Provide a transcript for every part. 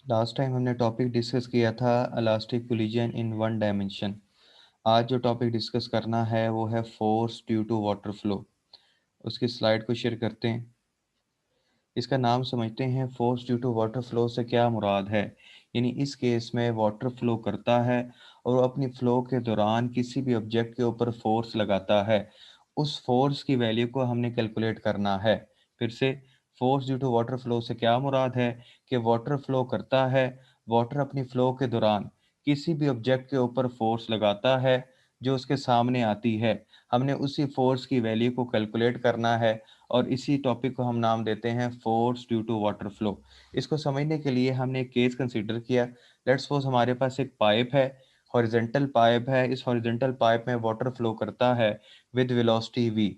Last time हमने topic discuss किया था elastic collision in one dimension. आज जो टॉपिक डिस्कस करना है वो है force due to water flow. उसकी स्लाइड को शेयर करते हैं। इसका नाम समझते हैं, force due to water flow से क्या मुराद है। यानी इस केस में वाटर फ्लो करता है और वो अपनी फ्लो के दौरान किसी भी ऑब्जेक्ट के ऊपर फोर्स लगाता है। उस फोर्स की वैल्यू को हमने कैलकुलेट करना है। फिर से, force due to water flow से क्या मुराद है कि वाटर फ्लो करता है, वाटर अपनी फ्लो के दौरान किसी भी ऑब्जेक्ट के ऊपर फोर्स लगाता है जो उसके सामने आती है। हमने उसी फोर्स की वैल्यू को कैलकुलेट करना है और इसी टॉपिक को हम नाम देते हैं force due to water flow. इसको समझने के लिए हमने एक केस कंसीडर किया। लेट्स सपोज हमारे पास एक पाइप है, हॉरिजेंटल पाइप है। इस हॉरिजेंटल पाइप में वाटर फ्लो करता है विद वेलोसिटी v।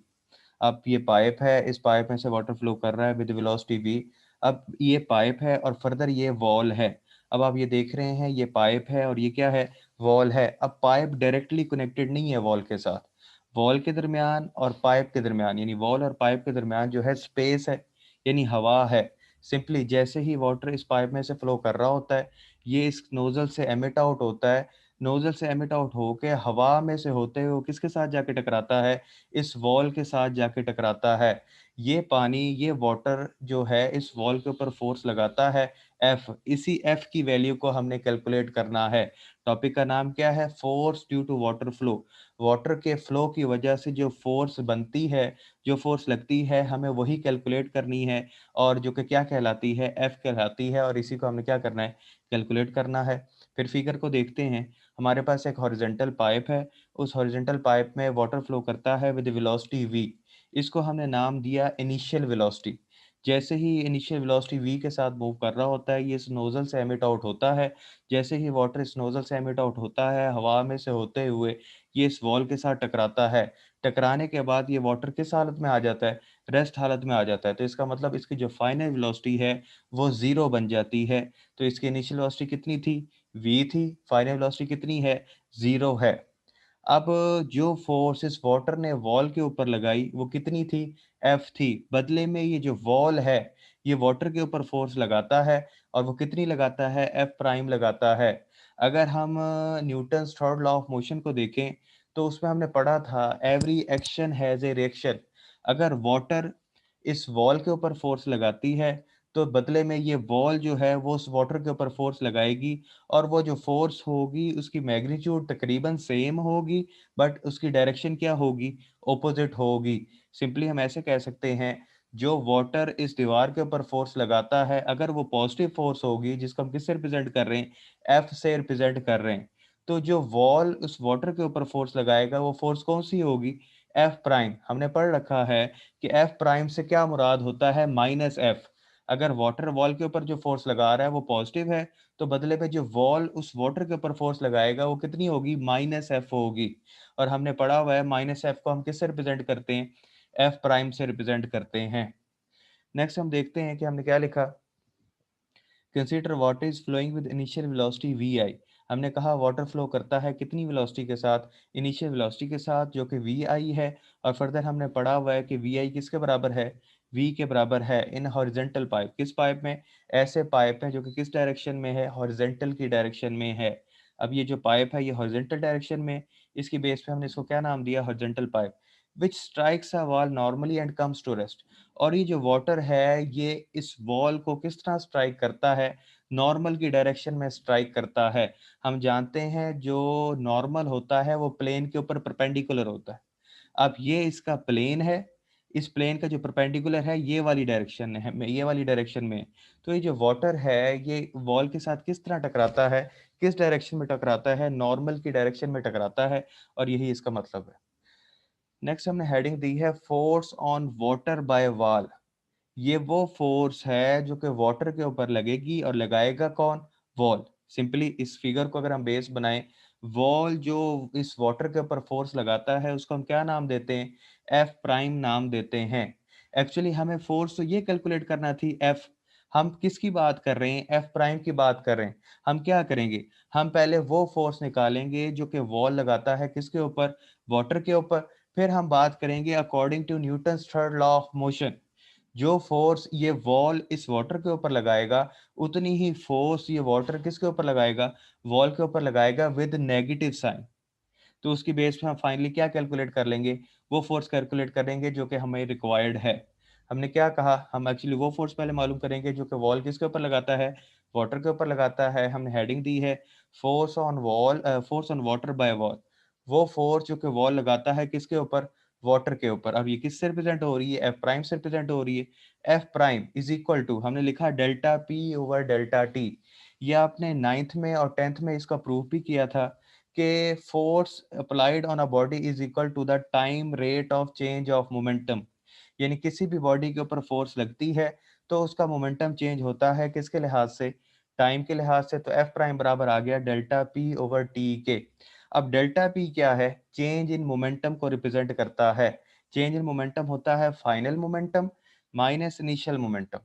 अब ये पाइप है, इस पाइप में से वाटर फ्लो कर रहा है विद वेलोसिटी v। अब ये पाइप है और फर्दर ये वॉल है। अब आप ये देख रहे हैं, ये पाइप है और ये क्या है, वॉल है। अब पाइप डायरेक्टली कनेक्टेड नहीं है वॉल के साथ। वॉल के दरमियान और पाइप के दरमियान, यानी वॉल और पाइप के दरमियान जो है स्पेस है, यानी हवा है। सिंपली जैसे ही वाटर इस पाइप में से फ्लो कर रहा होता है, ये इस नोजल से एमिट आउट होता है। नोजल से एमिट आउट होके हवा में से होते हुए वो किसके साथ जाके टकराता है, इस वॉल के साथ जाके टकराता है। ये पानी, ये वाटर जो है इस वॉल के ऊपर फोर्स लगाता है एफ। इसी एफ की वैल्यू को हमने कैलकुलेट करना है। टॉपिक का नाम क्या है, force due to water flow. Water के फ्लो की वजह से जो फोर्स बनती है, जो फोर्स लगती है, हमें वही कैलकुलेट करनी है और जो कि क्या कहलाती है, एफ कहलाती है। और इसी को हमने क्या करना है, कैलकुलेट करना है। फिर फिगर को देखते हैं। हमारे पास एक हॉरिजेंटल पाइप है। उस हॉरिजेंटल पाइप में वाटर फ्लो करता है विद वेलोसिटी v। इसको हमने नाम दिया इनिशियल वेलोसिटी। जैसे ही इनिशियल वेलोसिटी v के साथ मूव कर रहा होता है, ये इस नोजल से एमिट आउट होता है। जैसे ही वाटर इस नोजल से एमिट आउट होता है, हवा में से होते हुए ये इस वॉल के साथ टकराता है। टकराने के बाद ये वाटर किस हालत में आ जाता है, रेस्ट हालत में आ जाता है। तो इसका मतलब इसकी जो फाइनल वेलोसिटी है वो ज़ीरो बन जाती है। तो इसकी इनिशियल वेलोसिटी कितनी थी, v थी। फाइनल वेलोसिटी कितनी है, ज़ीरो है। अब जो फोर्स इस वाटर ने वॉल के ऊपर लगाई वो कितनी थी, एफ थी। बदले में ये जो वॉल है, ये वाटर के ऊपर फोर्स लगाता है और वो कितनी लगाता है, एफ प्राइम लगाता है। अगर हम Newton's third law of motion को देखें तो उसमें हमने पढ़ा था every action has a reaction. अगर वाटर इस वॉल के ऊपर फोर्स लगाती है तो बदले में ये वॉल जो है वो उस वाटर के ऊपर फोर्स लगाएगी और वो जो फोर्स होगी उसकी मैग्नीट्यूड तकरीबन सेम होगी, बट उसकी डायरेक्शन क्या होगी, ऑपोजिट होगी। सिंपली हम ऐसे कह सकते हैं, जो वाटर इस दीवार के ऊपर फोर्स लगाता है, अगर वो पॉजिटिव फोर्स होगी, जिसको हम किससे रिप्रेजेंट कर रहे हैं, एफ से रिप्रेजेंट कर रहे हैं, तो जो वॉल उस वाटर के ऊपर फोर्स लगाएगा वो फोर्स कौन सी होगी, एफ प्राइम। हमने पढ़ रखा है कि एफ प्राइम से क्या मुराद होता है, माइनस एफ। अगर वाटर वॉल के ऊपर जो फोर्स लगा रहा है वो पॉजिटिव है, तो बदले में जो वॉल उस वाटर के ऊपर फोर्स लगाएगा वो कितनी होगी, माइनस एफ होगी। और हमने पढ़ा हुआ है माइनस एफ को हम किससे रिप्रेजेंट करते हैं, एफ प्राइम से रिप्रेजेंट करते हैं। नेक्स्ट हम देखते हैं कि हमने क्या लिखा। Consider water is flowing with initial velocity V I. हमने कहा वाटर फ्लो करता है कितनी वेलोसिटी के साथ, इनिशियल वेलोसिटी के साथ, जो कि वी आई है। और फर्दर हमने पढ़ा हुआ है कि वी आई किसके बराबर है, वी के बराबर है इन हॉरिजेंटल पाइप। किस पाइप में, ऐसे पाइप है जो कि किस डायरेक्शन में है, हॉरिजेंटल की डायरेक्शन में है। अब ये जो पाइप है ये हॉरिजेंटल डायरेक्शन में, इसकी बेस पे हमने इसको क्या नाम दिया, horizontal pipe. Which strikes a wall normally and comes to rest. और ये जो वाटर है ये इस वॉल को किस तरह स्ट्राइक करता है, नॉर्मल की डायरेक्शन में स्ट्राइक करता है। हम जानते हैं जो नॉर्मल होता है वो प्लेन के ऊपर परपेंडिकुलर होता है। अब ये इसका प्लेन है, इस प्लेन का जो परपेंडिकुलर है ये वाली डायरेक्शन है, ये वाली डायरेक्शन में। तो ये जो वाटर है ये वॉल के साथ किस तरह टकराता है, किस डायरेक्शन में टकराता है, नॉर्मल की डायरेक्शन में टकराता है। और यही इसका मतलब है। नेक्स्ट हमने हेडिंग दी है force on water bye wall. ये वो फोर्स है जो कि वाटर के ऊपर लगेगी और लगाएगा कौन, वॉल। सिंपली इस फिगर को अगर हम बेस बनाएं, वॉल जो इस वाटर के ऊपर फोर्स लगाता है उसको हम क्या नाम देते हैं, एफ प्राइम नाम देते हैं। एक्चुअली हमें फोर्स तो ये कैलकुलेट करना थी, एफ। हम किसकी बात कर रहे हैं, एफ प्राइम की बात कर रहे हैं। हम क्या करेंगे, हम पहले वो फोर्स निकालेंगे जो कि वॉल लगाता है किसके ऊपर, वाटर के ऊपर। फिर हम बात करेंगे according to Newton's third law of motion, जो फोर्स ये वॉल इस वाटर के ऊपर लगाएगा, उतनी ही फोर्स ये वाटर किसके ऊपर लगाएगा, वॉल के ऊपर लगाएगा विद नेगेटिव साइन। तो उसकी बेस पे हम फाइनली क्या कैलकुलेट कर लेंगे, वो फोर्स कैलकुलेट करेंगे जो कि हमें रिक्वायर्ड है। हमने क्या कहा, हम एक्चुअली वो फोर्स पहले मालूम करेंगे जो कि वॉल किसके ऊपर लगाता है, वाटर के ऊपर लगाता है। हमने हेडिंग दी है force on wall, force on water bye wall. वो फोर्स जो कि वॉल लगाता है किसके ऊपर, वाटर के ऊपर। अब ये किससे रिप्रेजेंट हो रही है, एफ प्राइम से रिप्रेजेंट हो रही है। F prime is equal to, हमने लिखा delta P over delta T. ये आपने नाइन्थ में और टेंथ में इसका प्रूफ भी किया था कि force applied on a body is equal to the time rate of change of momentum. यानी किसी भी बॉडी के ऊपर फोर्स लगती है तो उसका मोमेंटम चेंज होता है किसके लिहाज से, टाइम के लिहाज से। तो एफ प्राइम बराबर आ गया डेल्टा पी ओवर टी के। अब डेल्टा पी क्या है, चेंज इन मोमेंटम को रिप्रेजेंट करता है। चेंज इन मोमेंटम होता है final momentum minus initial momentum.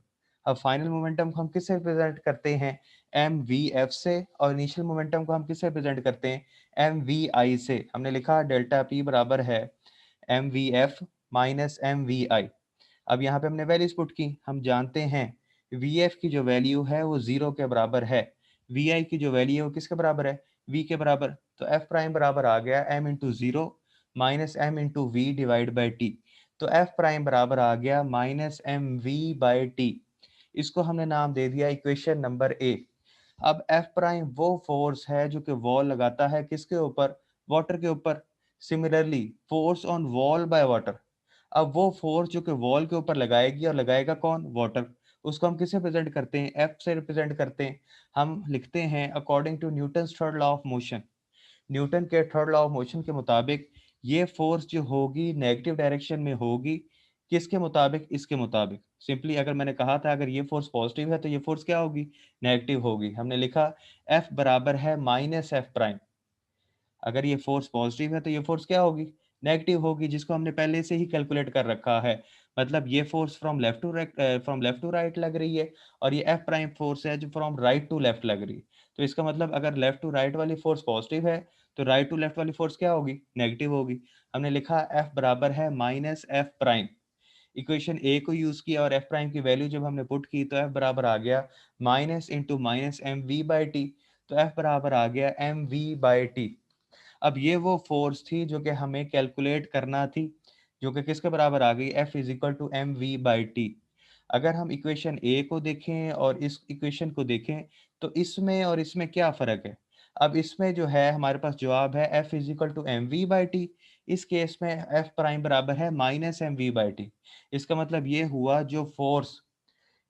अब फाइनल मोमेंटम को हम किससे रिप्रेजेंट करते हैं, एम वी एफ से, और इनिशियल मोमेंटम को हम किससे रिप्रेजेंट करते हैं, एम वी आई से। हमने लिखा डेल्टा पी बराबर है M V F minus M V I. अब यहाँ पे हमने वैल्यूज पुट की। हम जानते हैं वी एफ की जो वैल्यू है वो जीरो के बराबर है, वी आई की जो वैल्यू है वो किसके बराबर है, वी के बराबर। तो एफ प्राइम बराबर आ गया M into zero minus M into V divide by T. तो एफ प्राइम बराबर आ गया minus M V by T. इसको हमने नाम दे दिया इक्वेशन नंबर ए। अब एफ प्राइम वो फोर्स है जो कि वॉल लगाता है किसके ऊपर, वाटर के ऊपर। Similarly force on wall by water, अब वो फोर्स जो कि वॉल के ऊपर लगाएगी, और लगाएगा कौन, वाटर, उसको हम किससे रिप्रेजेंट करते हैं, एफ से रिप्रेजेंट करते हैं। हम लिखते हैं according to Newton third law of motion. Newton के थर्ड लॉ ऑफ मोशन के मुताबिक ये फोर्स जो होगी नेगेटिव डायरेक्शन में होगी, किसके मुताबिक, इसके मुताबिक। सिंपली अगर मैंने कहा था अगर ये फोर्स पॉजिटिव है तो ये फोर्स क्या होगी, नेगेटिव होगी। हमने लिखा एफ बराबर है माइनस एफ प्राइम। अगर ये फोर्स पॉजिटिव है तो ये फोर्स क्या होगी, नेगेटिव होगी, जिसको हमने पहले से ही कैलकुलेट कर रखा है। मतलब ये force from left to right लग रही है, और ये एफ प्राइम फोर्स है जो फ्रॉम राइट टू लेफ्ट लग रही है। तो इसका मतलब अगर लेफ्ट टू राइट वाली फोर्स पॉजिटिव है तो राइट टू लेफ्ट वाली फोर्स क्या होगी, नेगेटिव होगी। हमने लिखा एफ बराबर है माइनस एफ प्राइम। इक्वेशन ए को यूज किया और एफ प्राइम की वैल्यू जब हमने पुट की तो एफ बराबर आ गया minus into minus M V by T. तो एफ बराबर आ गया एम वी बाई टी। अब ये वो फोर्स थी जो कि हमें कैलकुलेट करना थी, जो कि किसके बराबर आ गई, F is equal to M V by T. अगर हम इक्वेशन ए को देखें और इस इक्वेशन को देखें तो इसमें और इसमें क्या फ़र्क है। अब इसमें जो है हमारे पास जवाब है F is equal to M V by T. इस केस में F प्राइम बराबर है minus M V by T. इसका मतलब ये हुआ जो फोर्स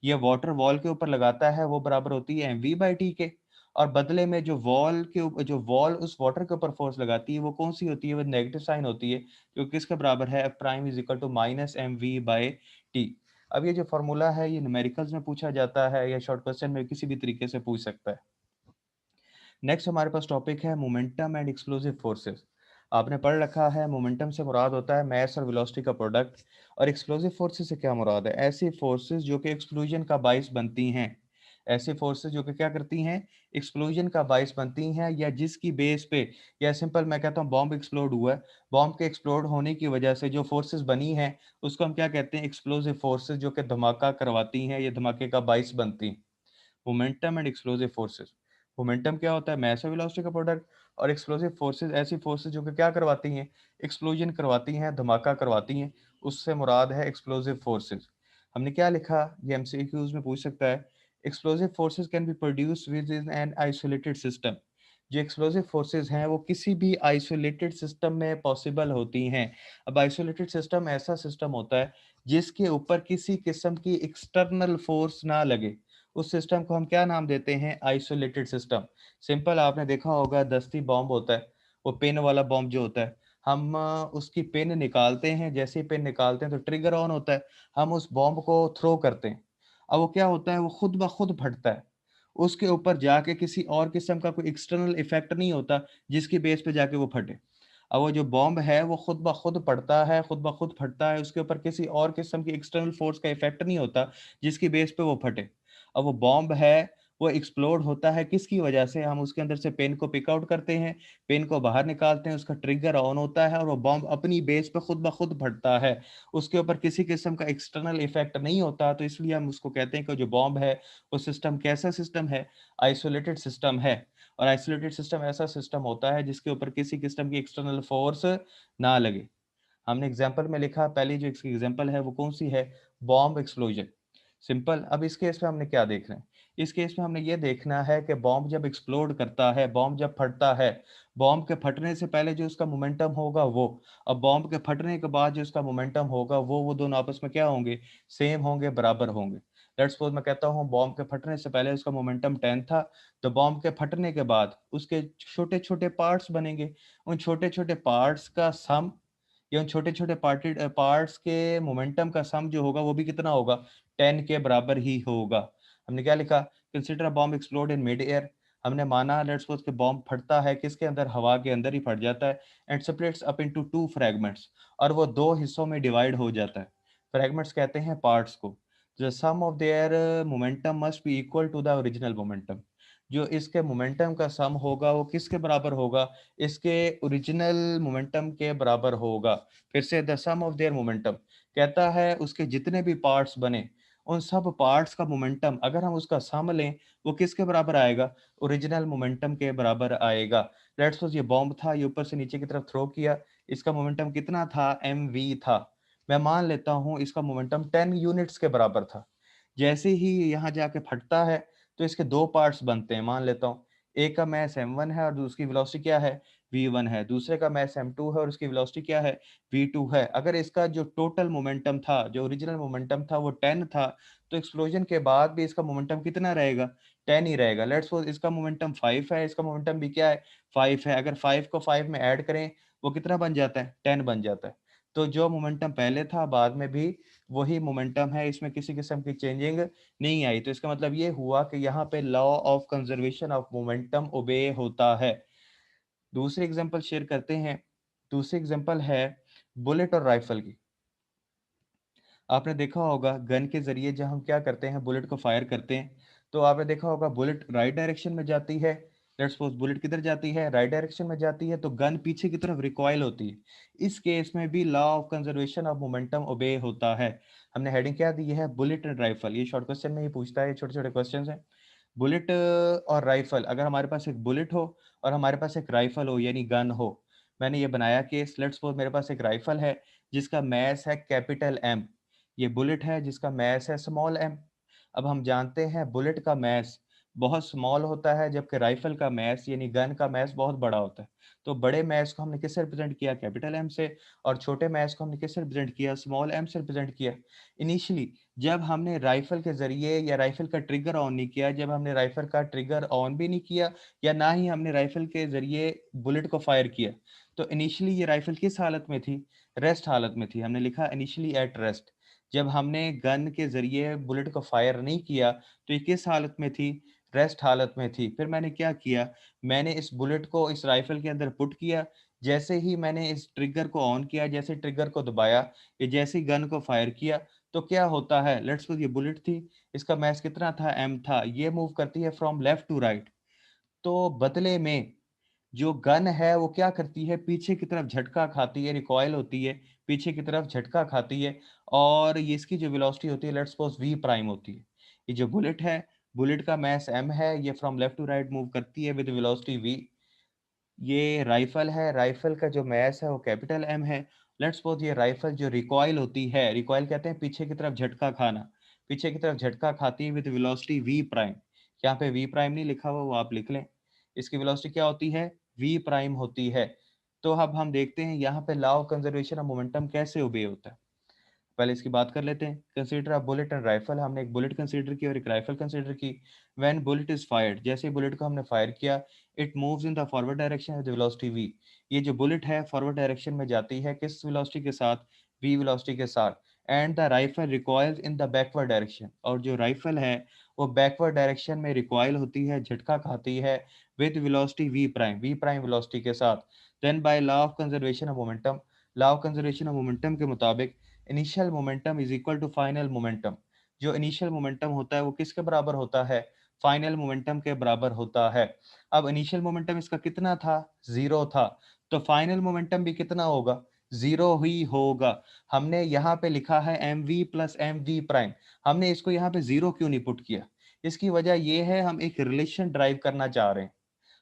ये वाटर वॉल के ऊपर लगाता है वो बराबर होती है एम वी बाई टी के। और बदले में जो वॉल के ऊपर, जो वॉल उस वाटर के ऊपर फोर्स लगाती है वो कौन सी होती है, वो नेगेटिव साइन होती है, जो किसके बराबर है, F prime is equal to minus M V by T. अब ये जो फॉर्मूला है ये न्यूमेरिकल्स में पूछा जाता है या शॉर्ट क्वेश्चन में किसी भी तरीके से पूछ सकता है। नेक्स्ट हमारे पास टॉपिक है मोमेंटम एंड एक्सप्लोसिव फोर्सेस। आपने पढ़ रखा है मोमेंटम से मुराद होता है मास और वेलोसिटी का प्रोडक्ट, और एक्सप्लोसिव फोर्सेस से क्या मुराद है, ऐसी फोर्सेस जो कि एक्सप्लोजन का बाइस बनती हैं। ऐसी फोर्सेस जो कि क्या करती हैं, एक्सप्लोजन का बाइस बनती हैं, या जिसकी बेस पे, या सिंपल मैं कहता हूँ बॉम्ब एक्सप्लोड हुआ है, बॉम्ब के एक्सप्लोड होने की वजह से जो फोर्सेस बनी हैं उसको हम क्या कहते हैं, एक्सप्लोसिव फोर्सेस, जो कि धमाका करवाती हैं या धमाके का बाइस बनती हैं। Momentum and explosive forces, momentum क्या होता है, मास और वेलोसिटी का प्रोडक्ट, और एक्सप्लोसिव फोर्सेस ऐसी फोर्सेस जो कि क्या करवाती हैं, एक्सप्लोजन करवाती हैं, धमाका करवाती हैं, उससे मुराद है एक्सप्लोसिव फोर्सेस। हमने क्या लिखा, ये एमसीक्यूज में पूछ सकता है। Explosive forces can be produce with in an isolated system. जो एक्सप्लोसिव फोर्सेस हैं वो किसी भी आइसोलेटेड सिस्टम में पॉसिबल होती हैं। अब आइसोलेटेड सिस्टम ऐसा सिस्टम होता है जिसके ऊपर किसी किस्म की एक्सटर्नल फोर्स ना लगे, उस सिस्टम को हम क्या नाम देते हैं, आइसोलेटेड सिस्टम। सिंपल आपने देखा होगा दस्ती बॉम्ब होता है, वो पिन वाला बॉम्ब जो होता है, हम उसकी पिन निकालते हैं, जैसे ही पिन निकालते हैं तो ट्रिगर ऑन होता है, हम उस बॉम्ब को थ्रो करते हैं। अब वो क्या होता है, वो खुद ब खुद फटता है, उसके ऊपर जाके किसी और किस्म का कोई एक्सटर्नल इफेक्ट नहीं होता जिसकी बेस पे जाके वो फटे। अब वो जो बॉम्ब है वो खुद ब खुद पड़ता है, खुद ब खुद फटता है, उसके ऊपर किसी और किस्म की एक्सटर्नल फोर्स का इफेक्ट नहीं होता जिसकी बेस पे वो फटे। अब वो बॉम्ब है, वो एक्सप्लोड होता है किसकी वजह से, हम उसके अंदर से पेन को पिक आउट करते हैं, पेन को बाहर निकालते हैं, उसका ट्रिगर ऑन होता है और वो बॉम्ब अपनी बेस पे खुद ब खुद फटता है, उसके ऊपर किसी किस्म का एक्सटर्नल इफेक्ट नहीं होता। तो इसलिए हम उसको कहते हैं कि जो बॉम्ब है वो सिस्टम कैसा सिस्टम है, आइसोलेटेड सिस्टम है। और आइसोलेटेड सिस्टम ऐसा सिस्टम होता है जिसके ऊपर किसी किस्म की एक्सटर्नल फोर्स ना लगे। हमने एग्जाम्पल में लिखा, पहली जो इसकी एग्जाम्पल है वो कौन सी है, बॉम्ब एक्सप्लोजन। सिंपल। अब इस केस में हमने क्या देख रहे हैं, इस केस में हमने ये देखना है कि बॉम्ब जब एक्सप्लोड करता है, बॉम्ब जब फटता है, बॉम्ब के फटने से पहले जो उसका मोमेंटम होगा वो, अब बॉम्ब के फटने के बाद जो उसका मोमेंटम होगा वो दोनों आपस में क्या होंगे, सेम होंगे, बराबर होंगे। लेट्स सपोज मैं कहता हूँ बॉम्ब के फटने से पहले उसका मोमेंटम 10 था, तो बॉम्ब के फटने के बाद उसके छोटे छोटे पार्ट्स बनेंगे, उन छोटे छोटे पार्ट्स का सम, या उन छोटे छोटे पार्ट्स के मोमेंटम का सम जो होगा वो भी कितना होगा, 10 के बराबर ही होगा। हमने क्या लिखा, consider a bomb explode in mid air. हमने माना लेट्स सपोज कि बॉम्ब फटता है किसके अंदर, हवा के अंदर ही फट जाता है, and splits up into two fragments, और वो दो हिस्सों में डिवाइड हो जाता है। फ्रैगमेंट्स कहते हैं पार्ट्स को। The sum of their momentum must be equal to the original momentum. जो इसके मोमेंटम का सम होगा वो किसके बराबर होगा, इसके ओरिजिनल मोमेंटम के बराबर होगा। फिर से the sum of their momentum कहता है उसके जितने भी पार्ट्स बने उन सब पार्ट्स का मोमेंटम अगर हम उसका सम लें वो किसके बराबर आएगा, ओरिजिनल मोमेंटम के बराबर आएगा। लेट्स सपोज ये बॉम्ब था, ये ऊपर से नीचे की तरफ थ्रो किया, इसका मोमेंटम कितना था, mv था। मैं मान लेता हूं इसका मोमेंटम 10 यूनिट्स के बराबर था। जैसे ही यहाँ जाके फटता है तो इसके दो पार्ट्स बनते हैं, मान लेता हूँ एक का मैस m1 है और उसकी वेलोसिटी क्या है, v1 है, दूसरे का मैस m2 है और उसकी वेलोसिटी क्या है, v2 है। अगर इसका जो टोटल मोमेंटम था, जो ओरिजिनल मोमेंटम था वो 10 था, तो एक्सप्लोजन के बाद भी इसका मोमेंटम कितना रहेगा, 10 ही रहेगा। लेट्स सपोज इसका मोमेंटम 5 है, इसका मोमेंटम भी क्या है, 5 है। अगर 5 को 5 में ऐड करें वो कितना बन जाता है, 10 बन जाता है। तो जो मोमेंटम पहले था बाद में भी वही मोमेंटम है, इसमें किसी किस्म की चेंजिंग नहीं आई। तो इसका मतलब ये हुआ कि यहाँ पे law of conservation of momentum obey होता है। दूसरी एग्जांपल शेयर करते हैं। दूसरी एग्जांपल है बुलेट और राइफल की। आपने देखा होगा गन के जरिए जब हम क्या करते हैं, बुलेट को फायर करते हैं, तो आपने देखा होगा बुलेट राइट डायरेक्शन में जाती है। लेट्स सपोज बुलेट किधर जाती है, राइट डायरेक्शन में जाती है, तो गन पीछे की तरफ रिकॉइल होती है। इस केस में भी law of conservation of momentum obey होता है। हमने हेडिंग क्या दी है, बुलेट एंड राइफल। ये शॉर्ट क्वेश्चन में ही पूछता है, छोटे छोटे क्वेश्चन है। बुलेट और राइफल, अगर हमारे पास एक बुलेट हो और हमारे पास एक राइफल हो यानी गन हो। मैंने ये बनाया केस, लेट्स सपोज मेरे पास एक राइफल है जिसका मैस है कैपिटल एम, ये बुलेट है जिसका मैस है स्मॉल एम। अब हम जानते हैं बुलेट का मैस बहुत स्मॉल होता है जबकि राइफल का मैस यानी गन का मैस बहुत बड़ा होता है। तो बड़े मैस को हमने किससे रिप्रेजेंट किया, कैपिटल एम से, और छोटे मैस को हमने किससे रिप्रेजेंट किया, स्मॉल एम से रिप्रेजेंट किया। इनिशियली जब हमने राइफल के जरिए या राइफल का ट्रिगर ऑन नहीं किया, जब हमने राइफल का ट्रिगर ऑन भी नहीं किया या ना ही हमने राइफल के जरिए बुलेट को फायर किया, तो इनिशियली ये राइफल किस हालत में थी, रेस्ट हालत में थी। हमने लिखा इनिशियली एट रेस्ट। जब हमने गन के जरिए बुलेट को फायर नहीं किया तो ये किस हालत में थी, रेस्ट हालत में थी। फिर मैंने क्या किया, मैंने इस बुलेट को इस राइफल के अंदर पुट किया। जैसे ही मैंने इस ट्रिगर को ऑन किया, जैसे ट्रिगर को दबाया, ये जैसे ही गन को फायर किया, तो क्या होता है, लेट्स सपोज ये बुलेट थी, इसका मैस कितना था, एम था, ये मूव करती है फ्रॉम लेफ्ट टू राइट। तो बदले में जो गन है वो क्या करती है, पीछे की तरफ झटका खाती है, रिकॉइल होती है, पीछे की तरफ झटका खाती है, और ये इसकी जो वेलोसिटी होती है लेट्स सपोज वी प्राइम होती है। ये जो बुलेट है, बुलेट का मैस एम है, ये from left to right move करती है विद वेलोसिटी वी। ये राइफल है, राइफल का जो मैस है वो कैपिटल एम है। लेट्स सपोज ये राइफल जो रिकॉइल होती है, रिकॉइल कहते हैं पीछे की तरफ झटका खाना, पीछे की तरफ झटका खाती है विद वेलोसिटी वी प्राइम। यहाँ पे वी प्राइम नहीं लिखा हुआ, वो आप लिख लें। इसकी वेलोसिटी क्या होती है, वी प्राइम होती है। तो अब हम देखते हैं यहाँ पे law of conservation of momentum कैसे ओबे होता है। पहले इसकी बात कर लेते हैं। Consider a bullet and rifle, हमने एक बुलेट कंसीडर की और एक राइफल कंसीडर की। व्हेन बुलेट इज फायर्ड, जैसे ही बुलेट को हमने फायर किया, it moves in the forward direction with velocity v। ये जो बुलेट है फॉरवर्ड डायरेक्शन में जाती है किस वेलोसिटी के साथ, v वेलोसिटी के साथ। And the rifle recoils in the backward direction, और जो राइफल है वो बैकवर्ड डायरेक्शन में रिकॉइल होती है, झटका खाती है with velocity v prime velocity के साथ। Then by law of conservation of momentum, law of conservation of momentum के मुताबिक initial momentum is equal to final momentum. जो इनिशियल मोमेंटम होता है वो किसके बराबर होता है, फाइनल मोमेंटम के बराबर होता है। अब इनिशियल मोमेंटम इसका कितना था, 0 था, तो फाइनल मोमेंटम भी कितना होगा, 0 ही होगा। हमने यहाँ पे लिखा है mv प्लस mv प्राइम, हमने इसको यहाँ पे 0 क्यों नहीं पुट किया? इसकी वजह ये है, हम एक रिलेशन ड्राइव करना चाह रहे हैं।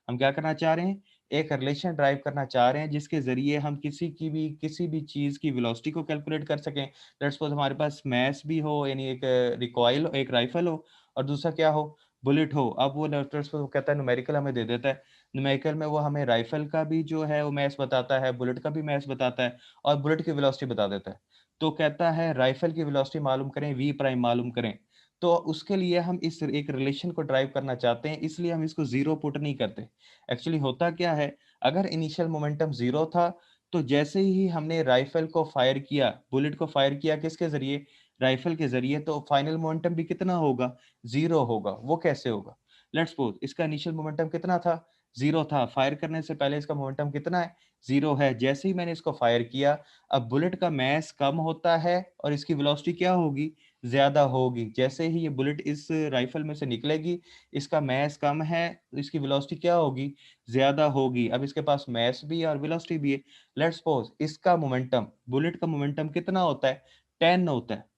हम क्या करना चाह रहे हैं? एक रिलेशन ड्राइव करना चाह रहे हैं जिसके ज़रिए हम किसी भी चीज़ की वेलोसिटी को कैलकुलेट कर सकें। लेट्स सपोज़ हमारे पास मैस भी हो, यानी एक रिकॉइल, एक राइफ़ल हो, और दूसरा क्या हो? बुलेट हो। अब वो लेट्स सपोज़ वो कहता है न्यूमेरिकल हमें दे देता है। न्यूमेरिकल में वो हमें राइफ़ल का भी जो है वो मैस बताता है, बुलेट का भी मैस बताता है, और बुलेट की वेलोसिटी बता देता है। तो कहता है राइफ़ल की वेलोसिटी मालूम करें, वी प्राइम मालूम करें। तो उसके लिए हम इस एक रिलेशन को ड्राइव करना चाहते हैं, इसलिए हम इसको 0 पुट नहीं करते। एक्चुअली होता क्या है, अगर इनिशियल मोमेंटम 0 था, तो जैसे ही हमने राइफल को फायर किया, बुलेट को फायर किया किसके ज़रिए? राइफल के ज़रिए, तो फाइनल मोमेंटम भी कितना होगा? 0 होगा। वो कैसे होगा? लेट्स सपोज़ इसका इनिशियल मोमेंटम कितना था? 0 था। फायर करने से पहले इसका मोमेंटम कितना है? 0 है। जैसे ही मैंने इसको फायर किया, अब बुलेट का मास कम होता है और इसकी वेलोसिटी क्या होगी? ज़्यादा होगी। जैसे ही ये बुलेट इस राइफल में से निकलेगी, इसका मास कम है, तो इसकी वेलोसिटी क्या होगी? ज़्यादा होगी। अब इसके पास मास भी है और वेलोसिटी भी है। लेट्स सपोज़ इसका मोमेंटम, बुलेट का मोमेंटम कितना होता है? 10 होता है।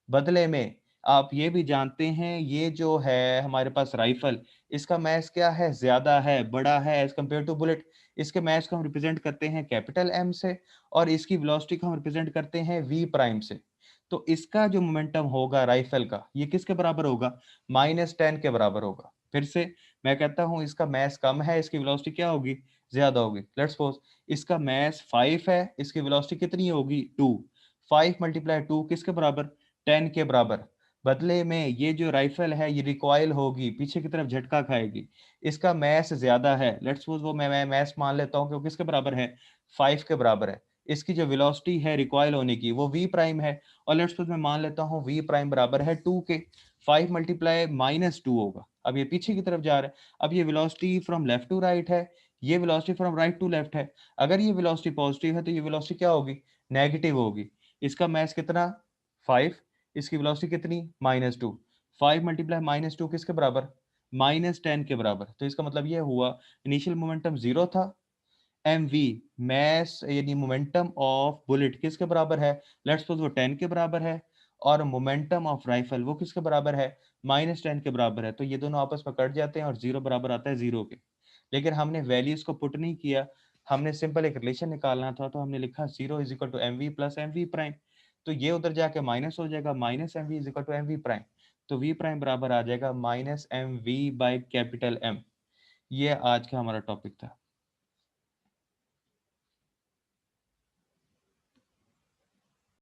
बदले में आप ये भी जानते हैं, ये जो है हमारे पास राइफल, इसका मास क्या है? ज़्यादा है, बड़ा है एज़ कंपेयर टू बुलेट। इसके मास को हम रिप्रेज़ेंट करते हैं कैपिटल एम से, और इसकी वेलोसिटी को हम रिप्रेज़ेंट करते हैं वी प्राइम से। तो इसका जो मोमेंटम होगा राइफल का, ये किसके बराबर होगा? -10 के बराबर होगा। फिर से मैं कहता हूँ, इसका मास कम है, इसकी वेलोसिटी क्या होगी? ज़्यादा होगी। लेट्स सपोज़ इसका मास 5 है, इसकी वेलोसिटी कितनी होगी? 2। 5 मल्टीप्लाई 2 किसके बराबर? 10 के बराबर। बदले में ये जो राइफल है ये रिकॉइल होगी, पीछे की तरफ झटका खाएगी। इसका मास ज़्यादा है। लेट्स सपोज़ वो मैं मास मान लेता हूँ कि वो किसके बराबर है? 5 के बराबर है। इसकी जो वेलोसिटी है रिकॉइल होने की, वो v प्राइम है, और लेट्स सपोज़ मैं मान लेता हूँ v प्राइम बराबर है 2 के। 5 मल्टीप्लाई -2 होगा। अब ये पीछे की तरफ जा रहा है। अब ये velocity from left to right है, ये velocity from right to left है। अगर ये वेलोसिटी पॉजिटिव है, तो ये वेलोसिटी क्या होगी? नेगेटिव होगी। इसका मास कितना? 5, इसकी वेलोसिटी कितनी? -2। 5 मल्टीप्लाई -2 किसके बराबर? -10 के बराबर। तो इसका मतलब ये हुआ, इनिशियल मोमेंटम 0 था, mv मास यानी मोमेंटम ऑफ बुलेट किसके बराबर है? लेट्स सपोज वो 10 के बराबर है, और मोमेंटम ऑफ राइफल वो किसके बराबर है? -10 के बराबर है। तो ये दोनों आपस में कट जाते हैं और 0 बराबर आता है 0 के। लेकिन हमने वैल्यूज को पुट नहीं किया, हमने सिंपल एक रिलेशन निकालना था, तो हमने लिखा 0 is equal to mv plus mv prime. तो ये उधर जाके माइनस हो जाएगा, minus mv is equal to mv prime. तो v प्राइम बराबर आ जाएगा -mv बाई कैपिटल M। ये आज का हमारा टॉपिक था।